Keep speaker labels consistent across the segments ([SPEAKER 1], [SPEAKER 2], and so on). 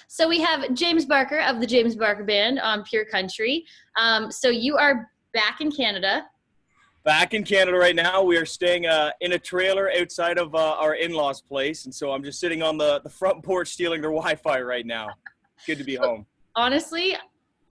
[SPEAKER 1] So we have James Barker of the James Barker Band on Pure Country. So you are back in Canada.
[SPEAKER 2] Back in Canada right now. We are staying in a trailer outside of our in-laws' place, and so I'm just sitting on the front porch stealing their Wi-Fi right now. Good to be home.
[SPEAKER 1] Honestly,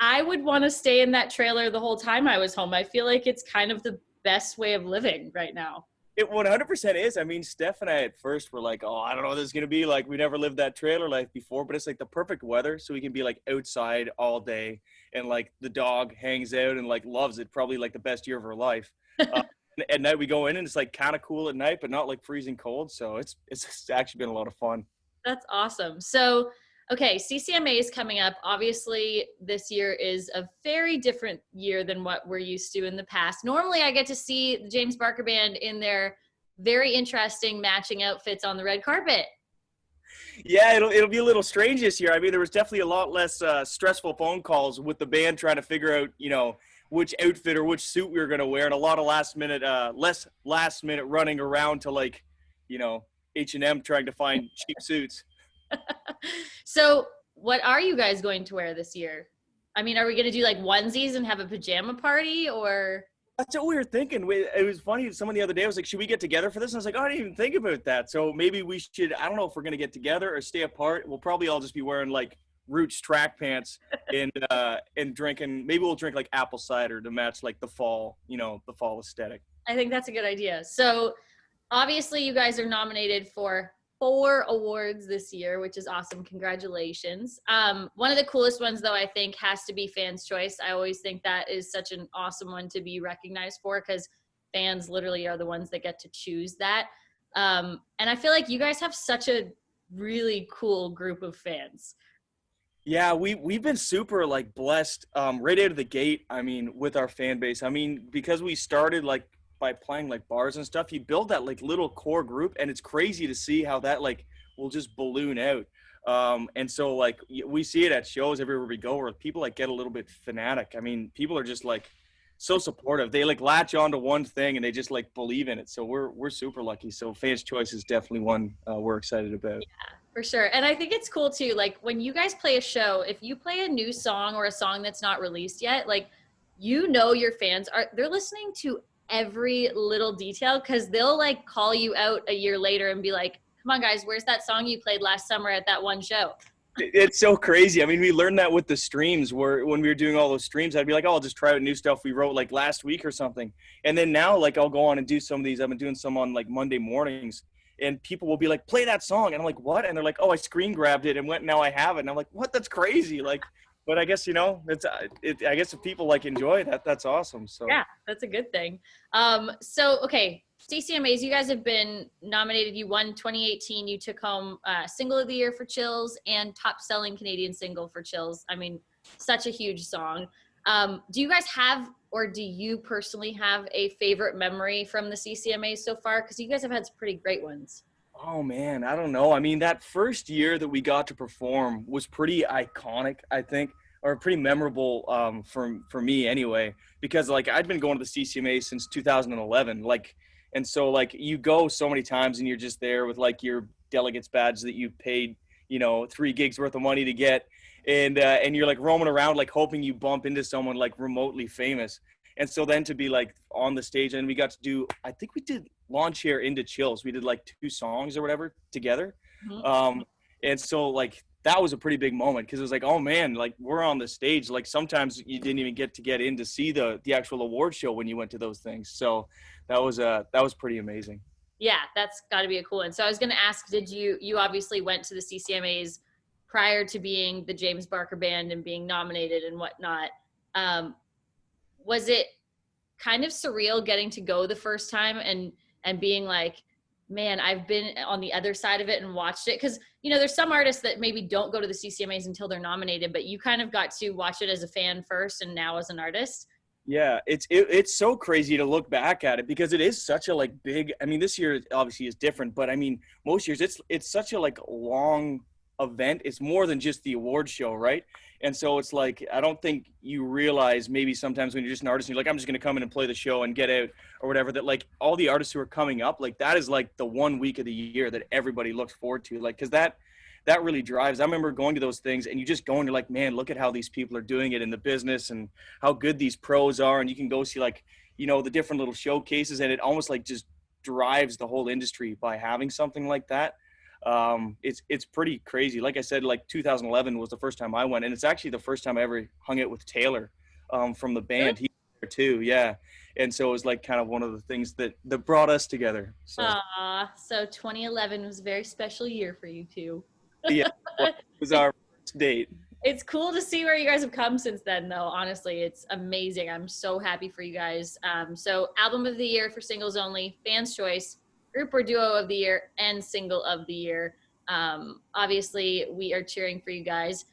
[SPEAKER 1] I would want to stay in that trailer the whole time I was home. I feel like it's kind of the best way of living right now.
[SPEAKER 2] It 100% is. I mean, Steph and I at first were like, oh, I don't know what this is going to be. Like, we never lived that trailer life before, but it's like the perfect weather. So we can be like outside all day, and like the dog hangs out and like loves it. Probably like the best year of her life. Uh, at night we go in and it's like kind of cool at night, but not like freezing cold. So it's actually been a lot of fun.
[SPEAKER 1] That's awesome. So, okay, CCMA is coming up. Obviously, this year is a very different year than what we're used to in the past. Normally, I get to see the James Barker Band in their very interesting matching outfits on the red carpet.
[SPEAKER 2] Yeah, it'll be a little strange this year. I mean, there was definitely a lot less stressful phone calls with the band trying to figure out, which outfit or which suit we were going to wear, and a lot of less last minute running around to like, H&M trying to find cheap suits.
[SPEAKER 1] So, what are you guys going to wear this year? I mean, are we going to do like onesies and have a pajama party, or?
[SPEAKER 2] That's what we were thinking. It was funny. Someone the other day was like, should we get together for this? And I was like, oh, I didn't even think about that. So maybe we should, I don't know if we're going to get together or stay apart. We'll probably all just be wearing like Roots track pants and drinking. Maybe we'll drink like apple cider to match like the fall aesthetic.
[SPEAKER 1] I think that's a good idea. So, obviously, you guys are nominated for 4 awards this year, which is awesome. Congratulations. One of the coolest ones, though, I think has to be Fans' Choice. I always think that is such an awesome one to be recognized for, because fans literally are the ones that get to choose that. And I feel like you guys have such a really cool group of fans.
[SPEAKER 2] Yeah, we've been super like blessed right out of the gate. I mean, with our fan base. I mean, because we started like by playing like bars and stuff, you build that like little core group, and it's crazy to see how that like will just balloon out. And so like we see it at shows everywhere we go, where people like get a little bit fanatic. I mean, people are just like so supportive. They like latch onto one thing and they just like believe in it. So we're super lucky. So Fans' Choice is definitely one we're excited about.
[SPEAKER 1] For sure. And I think it's cool too. Like when you guys play a show, if you play a new song or a song that's not released yet, like, your fans they're listening to every little detail, because they'll like call you out a year later and be like, come on guys, where's that song you played last summer at that one show?
[SPEAKER 2] It's so crazy. I mean, we learned that with the streams, where when we were doing all those streams, I'd be like, oh, I'll just try out new stuff we wrote like last week or something. And then now like I'll go on and do some of these. I've been doing some on like Monday mornings, and people will be like, play that song. And I'm like, what? And they're like, oh, I screen grabbed it and went, now I have it. And I'm like, what? That's crazy. Like, but I guess, I guess if people like enjoy that, that's awesome. So
[SPEAKER 1] yeah, that's a good thing. Okay, CCMAs, you guys have been nominated. You won 2018. You took home Single of the Year for Chills and Top Selling Canadian Single for Chills. I mean, such a huge song. Do you guys have, or do you personally have a favorite memory from the CCMAs so far? Because you guys have had some pretty great ones.
[SPEAKER 2] Oh man, I don't know. I mean, that first year that we got to perform was pretty iconic, I think, or pretty memorable for me anyway, because like I'd been going to the CCMA since 2011, like, and so like you go so many times and you're just there with like your delegates badge that you paid, 3 gigs worth of money to get, and you're like roaming around like hoping you bump into someone like remotely famous. And so then to be like on the stage, and we got to do, I think we did Lawn Chair into Chills. We did like 2 songs or whatever together.
[SPEAKER 1] Mm-hmm.
[SPEAKER 2] And so like that was a pretty big moment, because it was like, oh man, like we're on the stage. Like sometimes you didn't even get in to see the actual award show when you went to those things. So that was pretty amazing.
[SPEAKER 1] Yeah, that's got to be a cool one. So I was going to ask, did you obviously went to the CCMAs prior to being the James Barker Band and being nominated and whatnot. Was it kind of surreal getting to go the first time and being like, man, I've been on the other side of it and watched it? Because, there's some artists that maybe don't go to the CCMAs until they're nominated, but you kind of got to watch it as a fan first and now as an artist.
[SPEAKER 2] Yeah, it's so crazy to look back at it, because it is such a like big, I mean, this year obviously is different, but I mean, most years it's such a like long event. It's more than just the award show, right? And so it's like, I don't think you realize maybe sometimes when you're just an artist and you're like, I'm just going to come in and play the show and get out or whatever, that like all the artists who are coming up, like that is like the one week of the year that everybody looks forward to. Like, cause that that really drives. I remember going to those things and you just going to like, man, look at how these people are doing it in the business and how good these pros are. And you can go see like, you know, the different little showcases, and it almost like just drives the whole industry by having something like that. It's pretty crazy. Like I said, like 2011 was the first time I went, and it's actually the first time I ever hung out with Taylor from the band. He was there too, yeah. And so it was like kind of one of the things that brought us together. So
[SPEAKER 1] So 2011 was a very special year for you two.
[SPEAKER 2] yeah, it was our first date.
[SPEAKER 1] It's cool to see where you guys have come since then, though. Honestly, it's amazing. I'm so happy for you guys. So album of the year for singles only, fans choice, group or duo of the year, and single of the year. Obviously we are cheering for you guys.